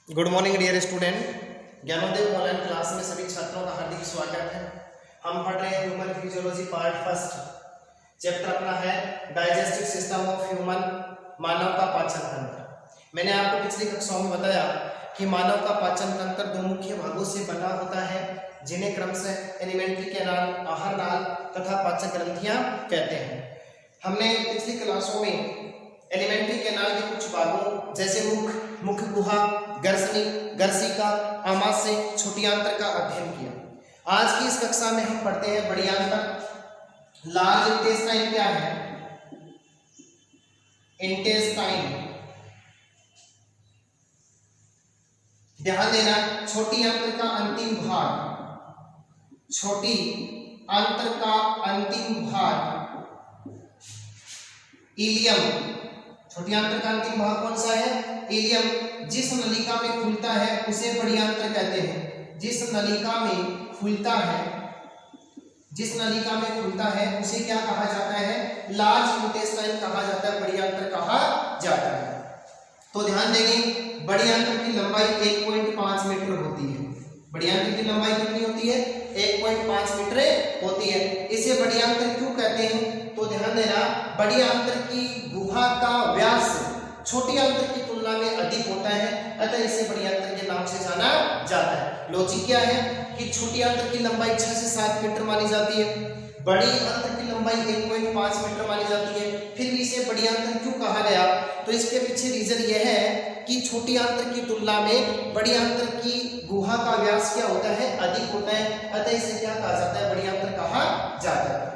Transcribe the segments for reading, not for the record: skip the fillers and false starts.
Good morning dear student. Gyanoday online class में सभी छात्रों का हार्दिक स्वागत है। हम पढ़ रहे हैं human physiology part first. Chapter अपना है डाइजेस्टिव सिस्टम ऑफ ह्यूमन, मानव का पाचन तंत्र। मैंने आपको पिछली कक्षाओं में बताया कि मानव का पाचन तंत्र दो मुख्य भागों से बना होता है, जिन्हें क्रमशः एलिमेंट्री कैनाल, आहार नाल तथा पाचन ग्रंथियां कहते हैं। हमने पिछली क्लासों में एलिमेंट्री कैनाल के कुछ भागों जैसे मुख गुहा, गर्सनी, गर्सिका, आमाशय, छोटी आंत्र का अध्ययन किया। आज की इस कक्षा में हम पढ़ते हैं बड़ी आंत्र। लार्ज इंटेस्टाइन क्या है? इंटेस्टाइन। ध्यान देना, छोटी आंत्र का अंतिम भाग, छोटी आंत्र का अंतिम भाग इलियम। छोटी आंत्र का अंतिम भाग कौन सा है? इलियम। जिस नलिका में खुलता है उसे बड़ी आंत्र कहते हैं। जिस नलिका में खुलता है, जिस नलिका में खुलता है उसे क्या कहा जाता है? लार्ज इंटेस्टाइन कहा जाता है, बड़ी आंत्र कहा जाता है। तो ध्यान देंगे, बड़ी आंत्र की लंबाई 1.5 मीटर होती है। बड़ी आंत्र की लंबाई कितनी होती है? 1.5 मीटर होती है। इसे बड़ी आंत्र क्यों कहते हैं? तो ध्यान देना, बड़ी आंत्र की गुहा का व्यास छोटी आंत्र की तुलना में अधिक होता है, अतः इसे बड़ी आंत्र के नाम से जाना जाता है। लॉजिक क्या है कि छोटी आंत्र की लंबाई 6 से 7 मीटर मानी जाती है, बड़ी आंत्र की लंबाई 1.5 मीटर मानी जाती है। फिर भी इसे बड़ी आंत्र क्यों कहा गया? तो इसके पीछे रीजन यह है कि छोटी आंत्र की तुलना में बड़ी आंत्र की गुहा का व्यास क्या होता है? अधिक होता है, अतः इसे क्या कहा जाता है? बड़ी आंत्र कहा जाता है।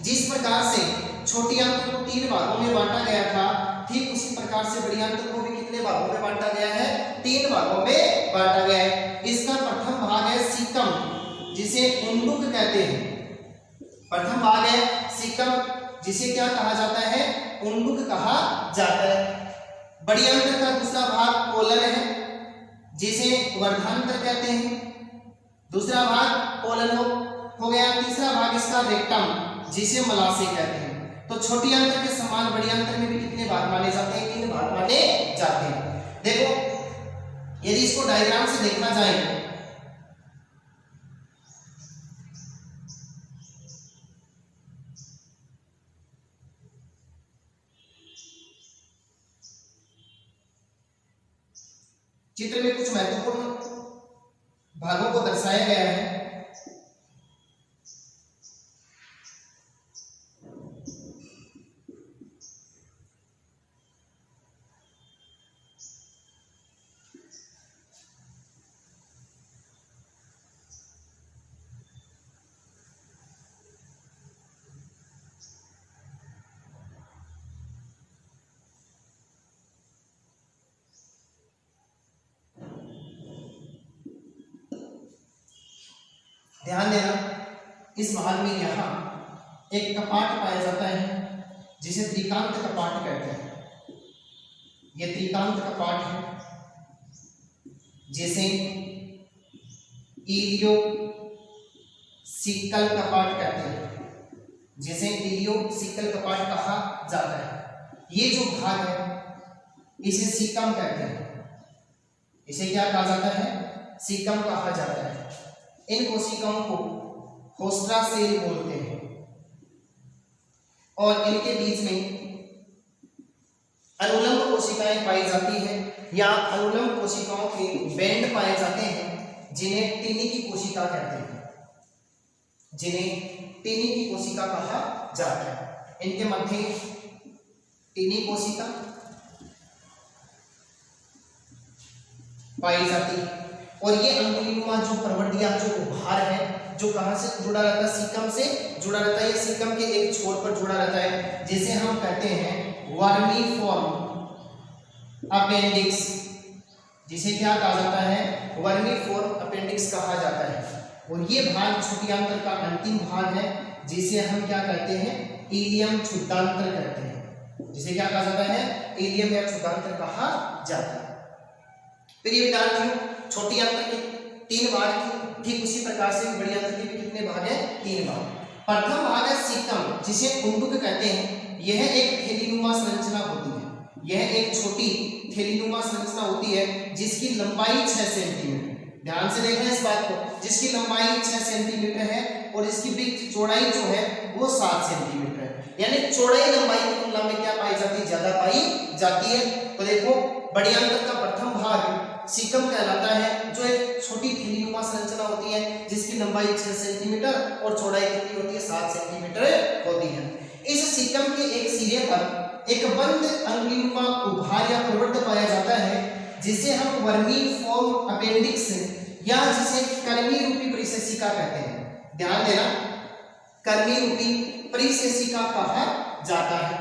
जिस प्रकार से छोटी आंत्र को 3 भागों में बांटा गया था, ठीक उसी प्रकार से बड़ी आंत्र को भी कितने भागों में बांटा गया है? 3 भागों में बांटा गया है। इसका प्रथम भाग है सीकम, जिसे उंडुक कहते हैं। प्रथम भाग है सीकम, जिसे क्या कहा जाता है? उंडुक कहा जाता है। बड़ी आंत्र का दूसरा भाग कोलन है, जिसे वर्धांत्र कहते हैं। दूसरा भाग कोलन हो गया। तीसरा भाग इसका रेक्टम, जिसे मलाशय कहते हैं। तो छोटी आंत्र के समान बड़ी आंत्र में भी कितने भाग माने जाते हैं? 3 भाग माने जाते हैं। देखो, यदि इसको डायग्राम से देखा जाए, चित्र में कुछ महत्वपूर्ण भागों को दर्शाया गया है। ध्यान देना, इस भाग में यहाँ एक कपाट पाया जाता है, जिसे त्रिकांत कपाट कहते हैं। यह त्रिकांत कपाट है, जिसे इलियोसिकल कपाट कहते हैं, जिसे इलियोसिकल कपाट कहा जाता है। ये जो भाग है इसे सीकम कहते हैं। इसे क्या कहा जाता है? सीकम कहा जाता है। इन कोशिकाओं को होस्ट्रा सेल बोलते हैं और इनके बीच में अनुलंब कोशिकाएं पाई जाती हैं या अनुलंब कोशिकाओं के बैंड पाए जाते हैं, जिन्हें टिनी की कोशिका कहते हैं, जिन्हें टिनी की कोशिका कहा जाता है। इनके मध्य टिनी कोशिका पाई जाती है और ये अंगुलीनुमा जो प्रवर्धिया जो उभार है, जो कहां से जुड़ा रहता है? सीकम से जुड़ा रहता है। ये सीकम के एक छोर पर जुड़ा रहता है, जिसे हम कहते हैं वर्मीफॉर्म अपेंडिक्स। जिसे क्या कहा जाता है? वर्मीफॉर्म अपेंडिक्स कहा जाता है। और ये भाग छोटी आंत्र का अंतिम भाग है, जिसे हम क्या कहते हैं? इलियम क्षुद्रांत्र कहते हैं। जिसे क्या कहा जाता है? इलियम या क्षुद्रांत्र कहा जाता है। फिर ये विद्यार्थियों, छोटी आंत्र के 3 भाग, ठीक उसी प्रकार से बड़ी आंत्र के भी कितने भाग हैं? 3 भाग। प्रथम भाग है सीकम, जिसे उंडुक कहते हैं। यह एक थैलीनुमा संरचना होती है। यह एक छोटी थैलीनुमा संरचना होती है जिसकी लंबाई 6 सेंटीमीटर, ध्यान से देखना इस बात को, जिसकी लंबाई 6 सेंटीमीटर है और इसकी विड्थ चौड़ाई जो है वो 7 सेंटीमीटर है। यानी चौड़ाई लंबाई की तुलना में क्या पाई जाती है, ज्यादा पाई जाती है। तो देखो बड़ी आंत्र का प्रथम भाग सीकम कहलाता है, जो एक छोटी थैलीनुमा संरचना होती है जिसकी लंबाई 6 सेंटीमीटर और चौड़ाई कितनी होती है, 7 सेंटीमीटर होती है। इस सीकम के एक सिरे पर एक बंद अंगुलीनुमा उभार या प्रवृत्त पाया जाता है जिसे हम वर्मी फॉर्म अपेंडिक्स या जिसे कर्मी रूपी परिसेसिका कहते हैं। ध्यान देना, कर्मी रूपी परिसेसिका कहा जाता है।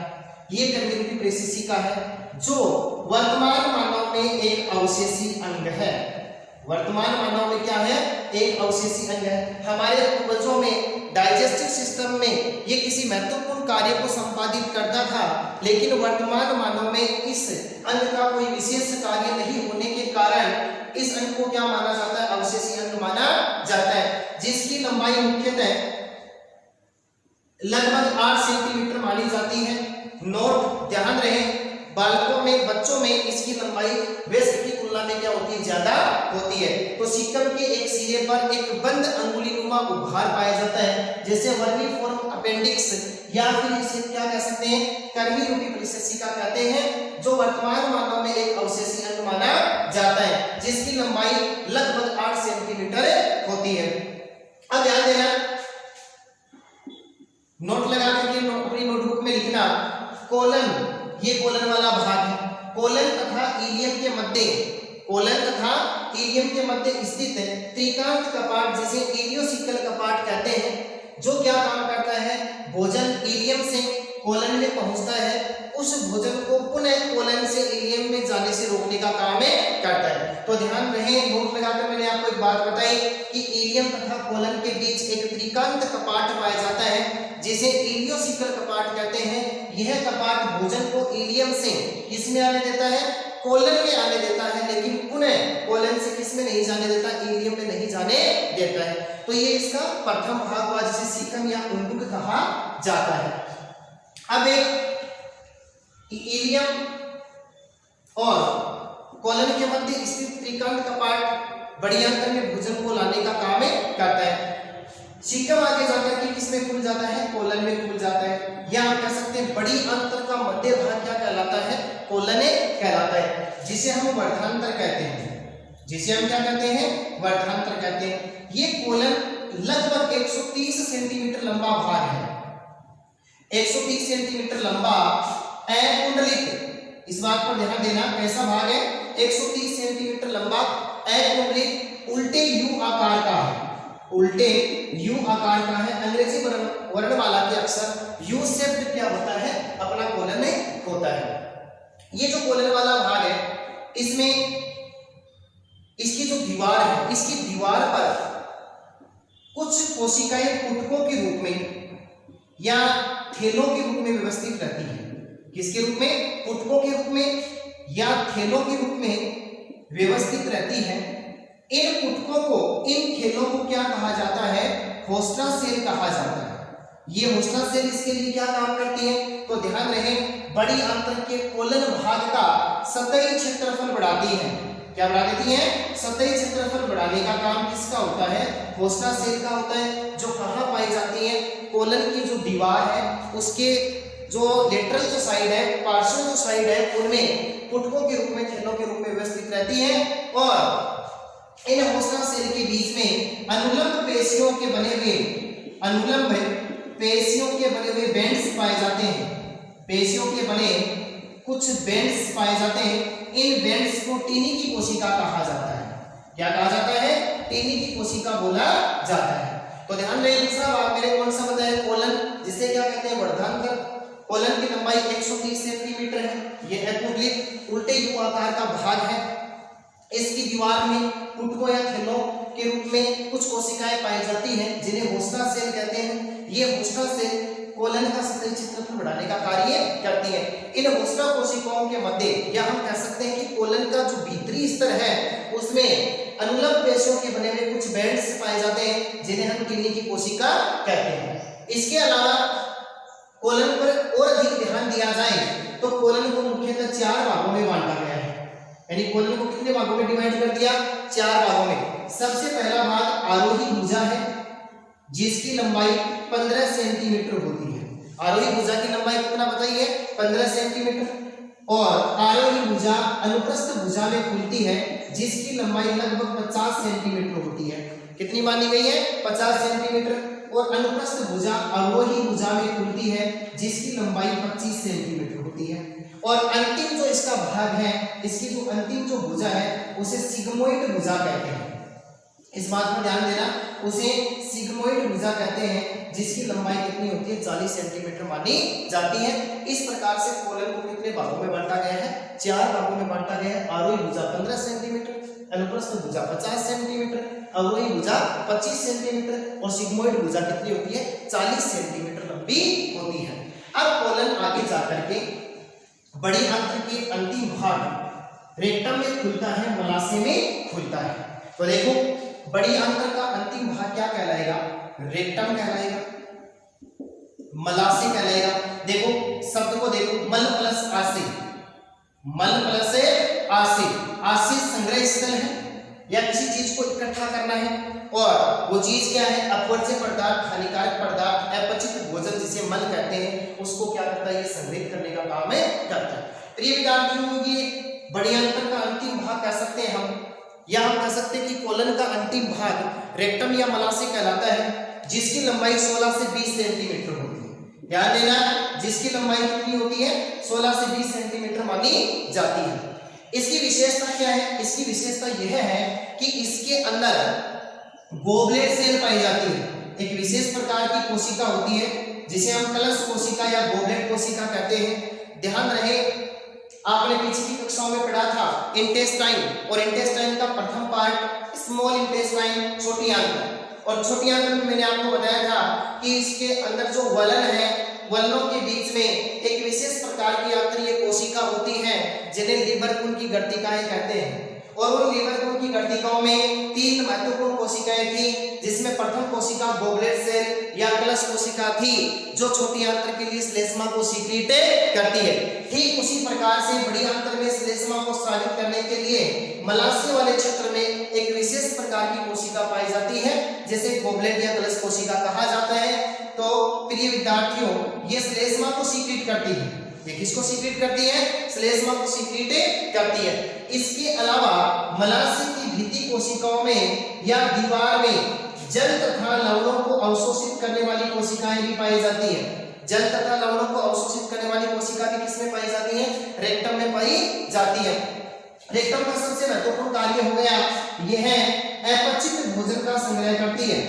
ये कर्मी रूपी परिसेसिका है जो वर्तमान मानव में एक अवशेषी अंग है। वर्तमान मानव में क्या है, एक अवशेषी अंग है। हमारे पूर्वजों में डाइजेस्टिव सिस्टम में ये किसी महत्वपूर्ण कार्य को संपादित करता था, लेकिन वर्तमान मानव में इस अंग का कोई विशेष कार्य नहीं होने के कारण इस अंग को क्या माना जाता है, अवशेषी अंग माना जाता है, जिसकी लंबाई मुख्यतः लगभग 8 सेंटीमीटर मानी जाती है। नोट, ध्यान रहे, बालकों में, बच्चों में इसकी लंबाई वयस्क की तुलना में क्या होती है, ज्यादा होती है। तो सीकम के एक सिरे पर एक बंद अंगुलीनुमा उभार पाया जाता है जैसे वर्मीफॉर्म अपेंडिक्स या फिर इसे क्या कह सकते हैं, कर्मी रूपी परिसेसिका कहते हैं, जो वर्तमान मानव में एक अवशेषी अंग माना जाता है जिसकी लंबाई लगभग 8 सेंटीमीटर होती है। अब ध्यान देना, नोट लगा करके अपनी नोटबुक में लिखना, कोलन, ये कोलन वाला भाग है। कोलन तथा इलियम के मध्य, कोलन तथा इलियम के मध्य स्थित त्रिकांत कपाट जिसे इलियोसिकल कपाट कहते हैं, जो क्या काम करता है, भोजन इलियम से कोलन में पहुंचता है, उस भोजन को पुनः कोलन से इलियम में जाने से रोकने का काम करता है। तो ध्यान रहे, नोट लगाकर मैंने आपको एक बात बताई कि इलियम तथा कोलन के बीच एक त्रिकांत कपाट पाया जाता है जिसे इलियोसिकल कपाट कहते हैं। यह कपाट भोजन को इलियम से किसमें आने देता है, कोलन में आने देता है, लेकिन पुनः कोलन से किसमें नहीं जाने देता, इलियम में नहीं जाने देता है। तो ये इसका प्रथम भाग हुआ जिसे सीकम या उंडुक कहा जाता है। अब एक इलियम और कोलन के मध्य स्थित त्रिकांत कपाट बड़ी आंत्र में भोजन को लाने का काम करता है। सीकम आगे जाकर के किसमें खुल जाता है, कोलन में खुल जाता है। या हम कह सकते हैं बड़ी आंत्र का मध्य भाग क्या कहलाता है, कोलन कहलाता है, जिसे हम वर्धांत्र कहते हैं, जिसे हम क्या कहते हैं, वर्धांत्र कहते हैं। ये कोलन लगभग 130 सेंटीमीटर लंबा भाग है, 130 सेंटीमीटर लंबा अकुंडलित, इस बात पर ध्यान देना, कैसा भाग है, 130 सेंटीमीटर लंबा अकुंडलित उल्टे यू आकार का है, उल्टे यू आकार का है। अंग्रेजी वर्णमाला के अक्षर यू शेप्ड क्या होता है, अपना कोलन होता है। ये जो कोलन वाला भाग है, इसमें इसकी जो दीवार है, इसकी दीवार पर कुछ कोशिकाएं पुटकों के रूप में या थैलों के रूप में व्यवस्थित रहती है। किसके रूप में, पुटकों के रूप में या थैलों के रूप में व्यवस्थित रहती है। इन पुटकों को, इन थैलों को क्या कहा जाता है, होस्टा सेल कहा जाता है। ये होस्टा सेल इसके लिए क्या काम करती है, तो ध्यान रहे, बड़ी आंत्र के कोलन भाग का सतही क्षेत्रफल बढ़ाती है। क्या बढ़ा देती है, सतही क्षेत्रफल बढ़ाने का काम किसका होता है, होस्टा सेल का होता है, जो कहाँ पाई जाती है, कोलन की जो दीवार है उसके जो लेटरल जो साइड है, पार्श्व जो साइड है, उनमें पुटकों के रूप में, थैलों के रूप में व्यवस्थित रहती है। और इन होस्टा सेल के बीच में अनुलंब पेशियों के बने हुए, अनुलंब पेशियों के बने हुए बैंड्स पाए जाते हैं, पेशियों के बने कुछ बैंड्स पाए जाते हैं। इन बैंड्स को टीनी की कोशिका कहा जाता है। क्या कहा जाता है, टीनी की कोशिका बोला जाता है। तो ध्यान रहे, दूसरा भाग मेरे कौन सा बताया, कोलन, जिसे क्या कहते हैं, वर्धांत्र। कोलन की लंबाई 130 सेंटीमीटर है। यह एकुंडलित उल्टे यू आकार का भाग है। इसकी दीवार में पुटकों या थैलों के रूप में कुछ कोशिकाएं पाई जाती हैं जिन्हें होस्टा सेल कहते हैं। ये होस्टा सेल कोलन का सतही क्षेत्रफल बढ़ाने का कार्य करती है। इन होस्टा कोशिकाओं के मध्य, या हम कह सकते हैं कि कोलन का जो भीतरी स्तर है उसमें अनुलंब पेशियों के बने हुए कुछ बैंड्स पाए जाते हैं जिन्हें हम टीनी की कोशिका कहते हैं। इसके अलावा कोलन पर और अधिक ध्यान दिया जाए तो कोलन को मुख्यतः 4 भागों में बांटा गया है। यानी कोलन को कितने भागों में डिवाइड कर दिया? 4 भागों में। सबसे पहला भाग आरोही भुजा है जिसकी लंबाई 15 सेंटीमीटर होती है। आरोही भुजा की लंबाई कितना बताइए? 15 सेंटीमीटर। और आरोही भुजा अनुप्रस्थ भुजा में खुलती है जिसकी लंबाई लगभग 50 सेंटीमीटर होती है। कितनी मानी गई है? 50 सेंटीमीटर। और अनुप्रस्थ भुजा अवरोही भुजा में खुलती है जिसकी लंबाई 25 सेंटीमीटर होती है। और अंतिम जो इसका भाग है, इसकी जो अंतिम जो भुजा है उसे सिग्मोइड भुजा कहते हैं। इस बात पर ध्यान देना, उसे सिग्मोइड भुजा कहते हैं जिसकी लंबाई कितनी होती है? 40 सेंटीमीटर मानी जाती है। इस प्रकार से कोलन को कितने भागों में बांटा गया है? 4 भागों में बांटा गया है। आरोही भुजा 15 सेंटीमीटर, अनुप्रस्थ भुजा 50 सेंटीमीटर, अवरोही भुजा 25 सेंटीमीटर और सिग्मोइड भुजा कितनी होती है? 40 सेंटीमीटर लंबी होती है। अब कोलन आगे जाकर के बड़ी आंत्र के अंतिम भाग रेक्टम में खुलता है, मलाशय में खुलता है। तो देखो बड़ी आंत्र का अंतिम भाग क्या कहलाएगा? रेक्टम कहलाएगा, मलाशय कहलाएगा। देखो शब्द को देखो, मल प्लस आशय, मल प्लस आशय। आशय संग्रह स्थल है या किसी चीज को इकट्ठा करना है, और वो चीज क्या है? अपवर्ज्य पदार्थ, हानिकारक पदार्थ, अपचित भोजन जिसे मल कहते हैं, उसको क्या करता है? ये संग्रहित करने का काम है करता है। प्रिय विद्यार्थियों, ये बड़ी आंत्र का अंतिम भाग कह सकते हैं हम, या हम कह सकते हैं कि कोलन का अंतिम भाग रेक्टम या मलाशय कहलाता है जिसकी लंबाई 16 से 20 सेंटीमीटर होती है। ध्यान देना, जिसकी लंबाई कितनी होती है? 16 से 20 सेंटीमीटर मानी जाती है। इसकी विशेषता क्या है? इसकी विशेषता यह है कि इसके अंदर गोबलेट सेल पाई जाती है। एक विशेष प्रकार की कोशिका होती है जिसे हम कलश कोशिका या गोबलेट कोशिका कहते हैं। ध्यान रहे, आपने पिछली कक्षाओं में पढ़ा था इंटेस्टाइन, और इंटेस्टाइन का प्रथम पार्ट स्मॉल इंटेस्टाइन, छोटी आंत्र। और छोटी आंत्र में मैंने आपको बताया था कि इसके अंदर जो वलन है, वलनों के बीच में एक विशेष प्रकार की आंतरिक कोशिका होती है जिन्हें लीबरकुन की गट्टिकाएं कहते हैं। और उन लीबरकुन की गट्टिकाओं में 3 महत्वपूर्ण कोशिकाएं थी, जिसमें प्रथम कोशिका गोबलेट सेल या कलश कोशिका थी जो छोटी आंत्र के लिए श्लेष्मा को सीक्रेट करती है। ठीक उसी प्रकार से बड़ी आंत्र में श्लेष्मा को स्रावित करने के लिए मलाशय वाले क्षेत्र में एक विशेष प्रकार की कोशिका पाई जाती है जिसे गोबलेट या कलश कोशिका कहा जाता है। तो प्रिय विद्यार्थियों, ये श्लेष्मा को सीक्रेट करती है। ये किसको सीक्रेट करती है? श्लेष्मा को सीक्रेट करती है। इसके अलावा मलाशय की भित्ति कोशिकाओं में या दीवार में जल तथा लवणों को अवशोषित करने वाली कोशिकाएं भी पाई जाती है। जल तथा लवणों को अवशोषित करने वाली कोशिका भी किसमें पाई जाती है? रेक्टम में पाई जाती है। रेक्टम का सबसे महत्वपूर्ण कार्य हो गया यह है अपचित भोजन का संग्रह करती है।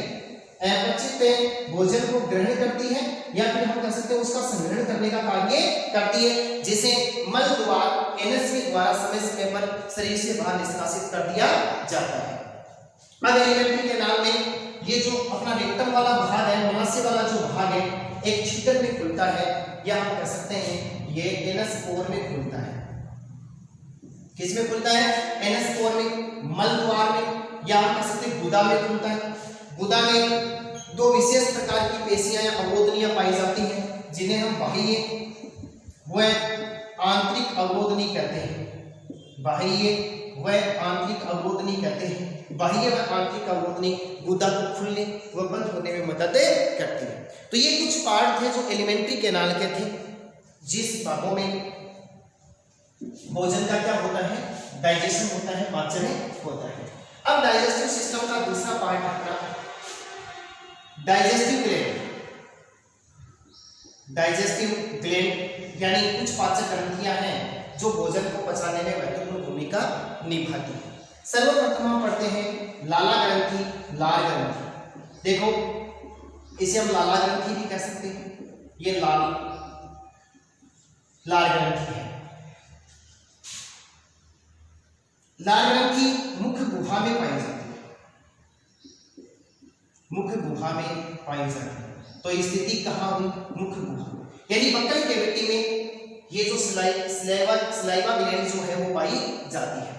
अपचित भोजन को ग्रहण करती है, या फिर हम कह सकते हैं उसका संग्रहण करने का कार्य करती है, जिसे मल द्वार एनएस के द्वारा समय समय पर शरीर से बाहर निष्कासित कर दिया जाता है। अब एलिमेंट्री कैनाल में ये जो अपना रेक्टम वाला भाग है, मलाशय वाला जो भाग है, एक छिद्र में खुलता है, या हम कह सकते हैं ये एनस पोर में खुलता है। किसमें खुलता है? एनस पोर में, मल द्वार में, या हम कह सकते हैं गुदा में खुलता है। गुदा में 2 विशेष प्रकार की पेशियां या अवरोधनियां पाई जाती हैं जिन्हें हम बाह्य व आंतरिक अवरोधनी कहते हैं। बाह्य व आंतरिक अवरोधनी कहते हैं। बाह्य व आंतरिक अवरोधनी गुदा को खुलने व बंद होने में मदद करती है। तो ये कुछ पार्ट थे जो एलिमेंट्री कैनाल के थे, जिस भागों में भोजन का क्या होता है? डाइजेशन होता है, पाचन होता है। अब डाइजेस्टिव सिस्टम का दूसरा पार्ट अपना डाइजेस्टिव ग्लैंड। डाइजेस्टिव ग्लैंड यानी कुछ पाचक ग्रंथियां हैं जो भोजन को पचाने में महत्वपूर्ण भूमिका निभाती है। सर्वप्रथम हम पढ़ते हैं लाला ग्रंथि, लार ग्रंथि। देखो इसे हम लाला ग्रंथि भी कह सकते हैं। ये लार ग्रंथि है। लार ग्रंथि मुख्य गुहा में पाई जाती है। मुख्य गुहा में पाई जाती है। तो स्थिति कहाँ हुई? मुख्य गुहा, यानी बक्कल कैविटी में ये जो स्लाइवा ग्लैंड जो है वो पाई जाती है।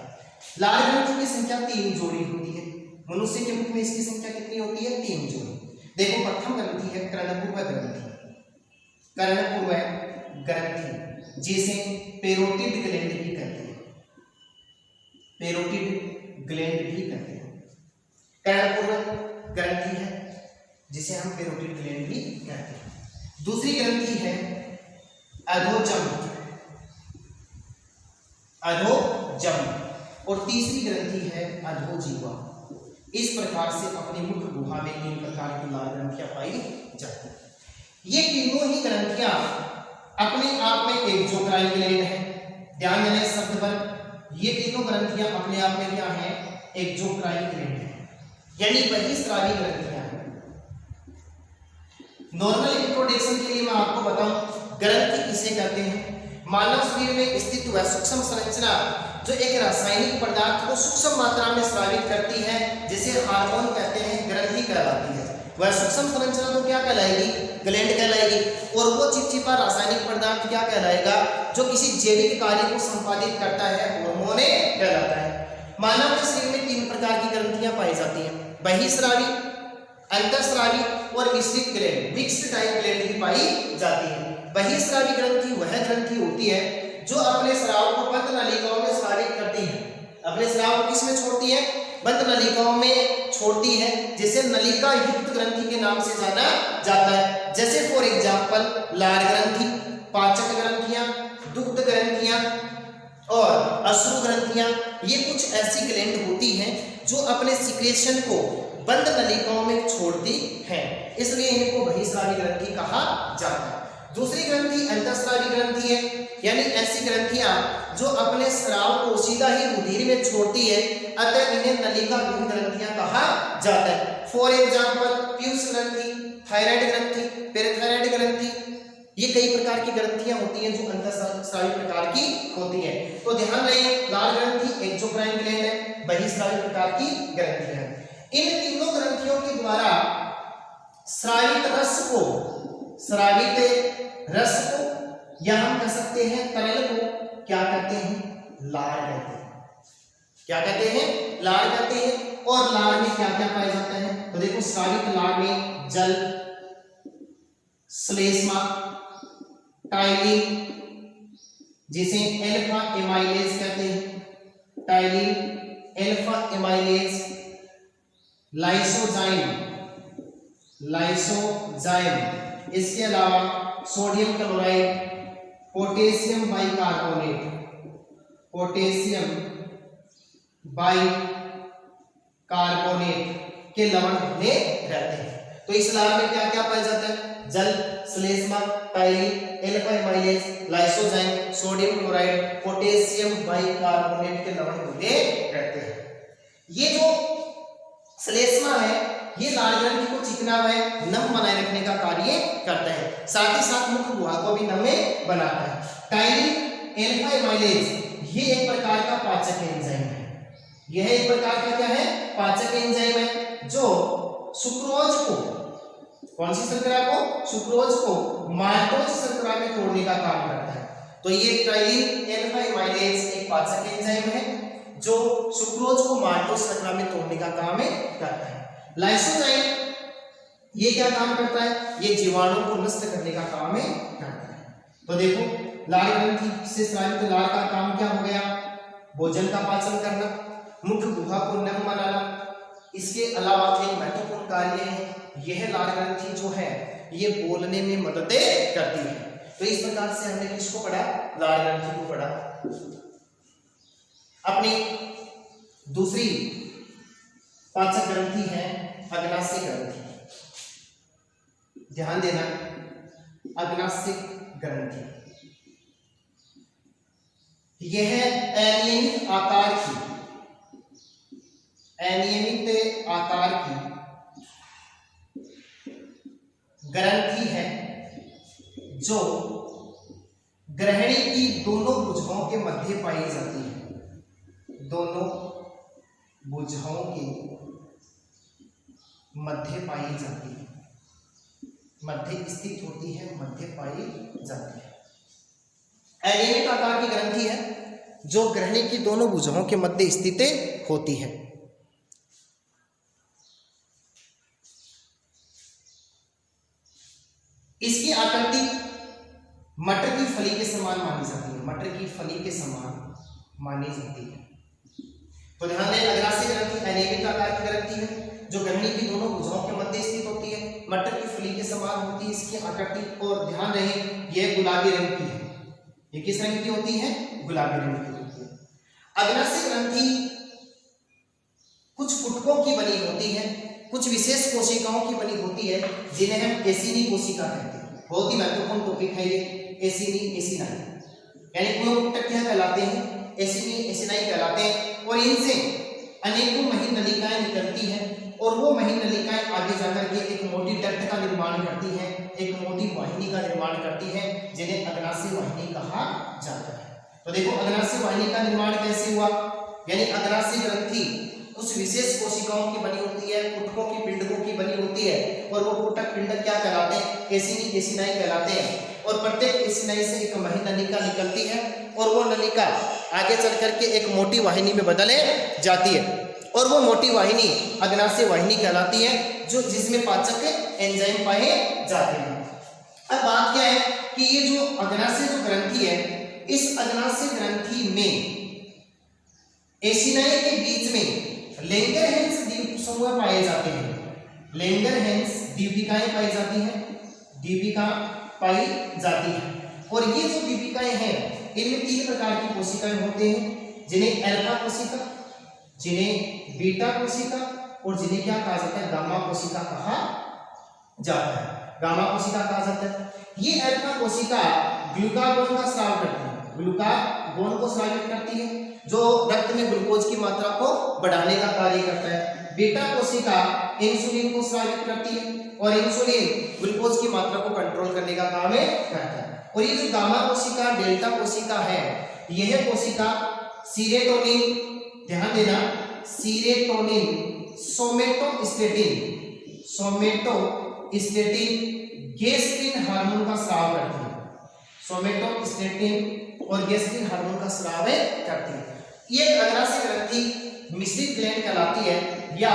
लार ग्रंथि की संख्या 3 जोड़ी होती है। मनुष्य के मुख में इसकी संख्या कितनी होती है? 3 जोड़ी। देखो प्रथम ग्रंथि है कर्णपूर्व ग्रंथि। कर्णपूर्व ग्रंथि जिसे पेरोटिड ग्लैंड भी कहते हैं, पेरोटिड ग्लैंड भी कहते हैं। कर्णपूरक ग्रंथि है जिसे हम पेरोटिड ग्लैंड भी कहते हैं। दूसरी ग्रंथि है अधोजम, अधोजम, और तीसरी ग्रंथि है अधोजीवा। इस प्रकार से अपनी मुख गुहा में 3 प्रकार की लाल ग्रंथियां पाई जाती हैं। ये तीनों ही ग्रंथियां अपने आप में एक्सोक्राइन ग्लैंड है। ध्यान देना इस शब्द पर, ये तीनों ग्रंथियां अपने आप में क्या है? एक्सोक्राइन ग्लैंड है, यानी बहिस्रावी ग्रंथियां हैं। नॉर्मल इंट्रोडक्शन के लिए मैं आपको बताऊं ग्रंथि किसे कहते हैं। मानव शरीर में स्थित वह सूक्ष्म संरचना जो एक रासायनिक पदार्थ को सूक्ष्म मात्रा में स्रावित करती है, जिसे हार्मोन कहते हैं, ग्रंथि कहलाती है। वह सूक्ष्म संरचना तो क्या कहलाएगी? ग्लैंड कहलाएगी। और वो चिपचिपा रासायनिक पदार्थ क्या कहलाएगा? जो किसी जैविक कार्य को संपादित करता है, हार्मोन कहलाता है। मानव के शरीर में 3 प्रकार की ग्रंथियां पाई जाती हैं, बहिस्रावी, अंतःस्रावी और मिश्रित ग्लैंड, मिक्स्ड टाइप ग्लैंड भी पाई जाती है। बहिस्रावी ग्रंथि वह ग्रंथि होती है जो अपने स्राव को बंद नलिकाओं में स्रावित करती है। अपने स्राव को किस में छोड़ती है? बंद नलिकाओं में छोड़ती है, जिसे नलिका युक्त ग्रंथि के नाम से जाना जाता है। जैसे फॉर एग्जांपल लार ग्रंथि, पाचक ग्रंथियां, दुग्ध ग्रंथियां और अश्रु ग्रंथियां, ये कुछ ऐसी ग्लैंड होती हैं जो अपने सिक्रेशन को बंद नलिकाओं में छोड़ती हैं, इसलिए इनको बहिस्रावी ग्रंथि कहा जाता है। दूसरी ग्रंथि अंतःस्रावी ग्रंथि है, यानी ऐसी ग्रंथियां जो अपने स्राव को सीधा ही रुधिर में छोड़ती है, अतः इन्हें नलिका विहीन ग्रंथियां कहा जाता है। फॉर एग्जांपल पीयूष ग्रंथि, थायराइड ग्रंथि, पैराथायराइड ग्रंथि, ये कई प्रकार की ग्रंथियां होती हैं जो अंतःस्रावी प्रकार की होती हैं। तो ध्यान रहे, लाल ग्रंथि एक्सोक्राइन ग्लैंड है, बहिस्रावी प्रकार की ग्रंथि है। इन तीनों ग्रंथियों के द्वारा स्रावित रस को या हम कह सकते हैं तरल को क्या कहते हैं? लार कहते हैं। क्या कहते हैं? लार कहते हैं। और लार में क्या क्या पाया जाता है? तो देखो, स्रावित लार में जल, श्लेष्मा, टाइलिन जिसे एल्फा एमाइलेज कहते हैं, टाइलिन, एल्फा एमाइलेज, लाइसोजाइम, इसके अलावा सोडियम क्लोराइड, पोटेशियम बाइकार्बोनेट के लवण बने रहते हैं। तो इस लार में क्या क्या पाया जाता है? जल, श्लेष्मा, ptyalin, alpha amylase, lysozyme, sodium chloride, potassium bicarbonate के लवण बने रहते हैं। ये जो श्लेष्मा है, ये लाल ग्रंथि को चिकना व नम बनाए रखने का कार्य करता है, साथ ही साथ मुख गुहा को भी नम बनाता है। टाइलिन, एल्फा एमाइलेज ये एक प्रकार का पाचक एंजाइम है। यह एक प्रकार का क्या है? पाचक एंजाइम है, जो सुक्रोज को, कौन सी शर्करा को? सुक्रोज को माल्टोज शर्करा में तोड़ने का काम करता है। तो ये टाइलिन, एल्फा एमाइलेज एक पाचक एंजाइम है जो सुक्रोज को माल्टोज शर्करा में तोड़ने का काम करता है। लाइसोजाइम ये क्या काम करता है? ये जीवाणु को नष्ट करने का काम करता है। तो देखो, लार ग्रंथि से स्रावित लार का काम क्या हो गया? भोजन का पाचन करना, मुख गुहा को नम बनाना। इसके अलावा एक महत्वपूर्ण कार्य है, यह लार ग्रंथि जो है ये बोलने में मदद करती है। तो इस प्रकार से हमने किसको पढ़ा? लार ग्रंथि को पढ़ा। अपनी दूसरी पाचक ग्रंथि है अग्नाशय ग्रंथि। ध्यान देना, अग्नाशय ग्रंथि यह अनियमित आकार की ग्रंथि है जो ग्रहणी की दोनों भुजाओं के मध्य पाई जाती है। दोनों भुजाओं के मध्य पाई जाती है, मध्य स्थित होती है, मध्य पाई जाती है। अनियमित आकार की ग्रंथि है जो ग्रहणी की दोनों भुजाओं के मध्य स्थित होती है। इसकी आकृति मटर की फली के समान मानी जाती है, मटर की फली के समान मानी जाती है। तो ध्यान दें, अग्रासी ग्रंथि अनियमित आकार की ग्रंथि है जो ग्रहणी की दोनों भुजाओं के मध्य स्थित होती है, मटर की फली के समान होती है इसकी आकृति, और ध्यान रहे यह गुलाबी रंग की है। ये किस रंग की होती है? गुलाबी रंग की होती है। अग्रासी ग्रंथि कुछ पुटकों की बनी होती है, कुछ विशेष कोशिकाओं की बनी होती है जिन्हें हम एसिनी कोशिका कहते हैं। बहुत ही महत्वपूर्ण टॉपिक है ये, एसिनी एसिनाई, यानी कुछ पुटक क्या कहलाते हैं? एसिनी एसिनाई कहलाते हैं। और इनसे अनेकों महीन नलिकाएं निकलती हैं और वो महीन नलिकाएं आगे जाकर के एक मोटी डक्ट का निर्माण करती हैं, एक मोटी वाहिनी का निर्माण करती हैं जिन्हें अग्नाशय वाहिनी कहा जाता है। तो देखो अग्नाशय वाहिनी का निर्माण कैसे हुआ, यानी अग्नाशय ग्रंथि कुछ विशेष कोशिकाओं की बनी होती है, पुटकों की पिंडकों की बनी होती है, और वो पुटक पिंडक क्या कहलाते हैं? एसिनी एसिनाई कहलाते हैं। और प्रत्येक एसिनाई से एक महीन नलिका निकलती है और वो नलिका आगे चल करके एक मोटी वाहिनी में बदले जाती है, और वो मोटी वाहिनी अग्नाशय वाहिनी कहलाती है, जो जिसमें पाचक एंजाइम पाए जाते हैं। अब बात क्या है कि ये जो अग्नाशय जो ग्रंथि है, इस अग्नाशय ग्रंथि में एसिनाई के बीच में लैंगरहैंस द्वीप समूह पाए जाते हैं। लैंगरहैंस द्वीपिकाएं पाई जाती हैं, द्वीपिका पाई जाती है। और ये जो द्वीपिकाएं हैं इनमें 3 प्रकार की कोशिकाएं होते हैं, जिन्हें अल्फा कोशिका, जिन्हें बीटा कोशिका, और जिन्हें क्या कहा जाता है? गामा कोशिका कहा जाता है। गामा कोशिका कहा जाता है। ये अल्फा कोशिका ग्लूकागोन का स्राव करती है, ग्लूकागोन को स्रावित करती है जो रक्त में ग्लूकोज की मात्रा को बढ़ाने का कार्य करता है। बीटा कोशिका इंसुलिन को स्रावित करती है और इंसुलिन ग्लूकोज की मात्रा को कंट्रोल करने का काम करता है। और ये जो गामा कोशिका डेल्टा कोशिका है, यह कोशिका सीरोटोनिन, ध्यान देना, सीरोटोनिन, सोमेटोस्टेटिन, सोमेटोस्टेटिन, गेस्ट्रिन हार्मोन का स्राव करती है। सोमेटोस्टेटिन और गेस्ट्रिन हार्मोन का स्राव करती है। ये अग्नाशय ग्रंथि मिश्रित ग्लैंड कहलाती है या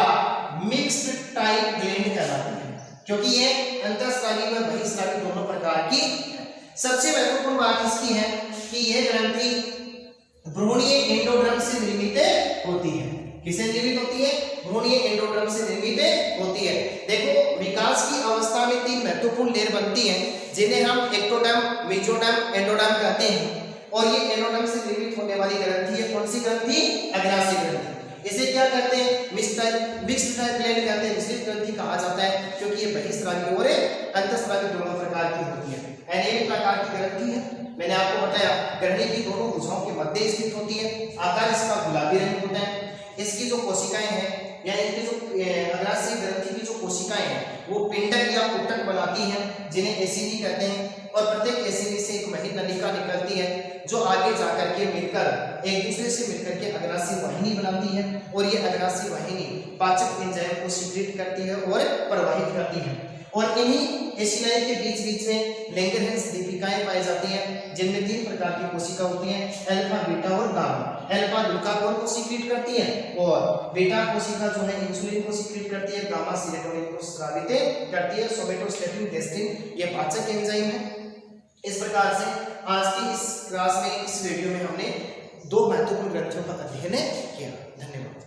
मिक्स्ड टाइप ग्लैंड कहलाती है, क्योंकि ये अंतःस्रावी व बहिःस्रावी दोनों प्रकार की है। सबसे महत्वपूर्ण बात इसकी है कि यह ग्रंथि भ्रूणीय एंडोड्रम से निर्मित होती है। किससे निर्मित होती है? भ्रूणीय एंडोड्रम से निर्मित होती है। देखो विकास की अवस्था में 3 महत्वपूर्ण लेयर बनती हैं, जिन्हें हम एक्टोडर्म, मेसोडर्म, एंडोडर्म कहते हैं। और ये एंडोडर्म से निर्मित होने वाली ग्रंथि है कौन सी ग्रंथि? अग्नाशय ग्रंथि। इसे क्या कहते हैं? मिक्स्ड टाइप ग्लैंड कहते हैं, मिश्रित ग्रंथि कहा जाता है, क्योंकि ये बहिःस्रावी और अंतःस्रावी दोनों प्रकार की होती है। अनेक प्रकार की ग्रंथि है, मैंने आपको बताया ग्रहणी की दोनों भुजाओं के मध्य स्थित होती है, आकार इसका गुलाबी रंग होता है। इसकी जो कोशिकाएं हैं या इनकी जो अग्नाशय ग्रंथि की जो कोशिकाएं हैं वो पिंडक या पुटक बनाती हैं, जिन्हें एसिनी कहते हैं। और प्रत्येक एसिनी से एक महीन नलिका निकलती है जो आगे जाकर के मिलकर एक दूसरे से मिलकर के अग्नाशय वाहिनी बनाती है, और ये अग्नाशय वाहिनी पाचक एंजाइम को सीक्रेट करती है और प्रवाहित करती है। और इन्हीं एसिनाई के बीच बीच में लैंगरहैंस दीपिकाएं पाई जाती हैं, जिनमें 3 प्रकार की कोशिका होती हैं, अल्फा, बीटा और गामा। अल्फा ग्लूकागोन को सीक्रेट करती है और बीटा कोशिका जो है इंसुलिन को सीक्रेट करती है, गामा सीरोटोनिन को स्रावित करती है, सोमेटोस्टेटिन, गेस्ट्रिन ये पाचक एंजाइम है। इस प्रकार से आज की इस क्लास में, इस वीडियो में हमने 2 महत्वपूर्ण ग्रंथियों का अध्ययन किया। धन्यवाद।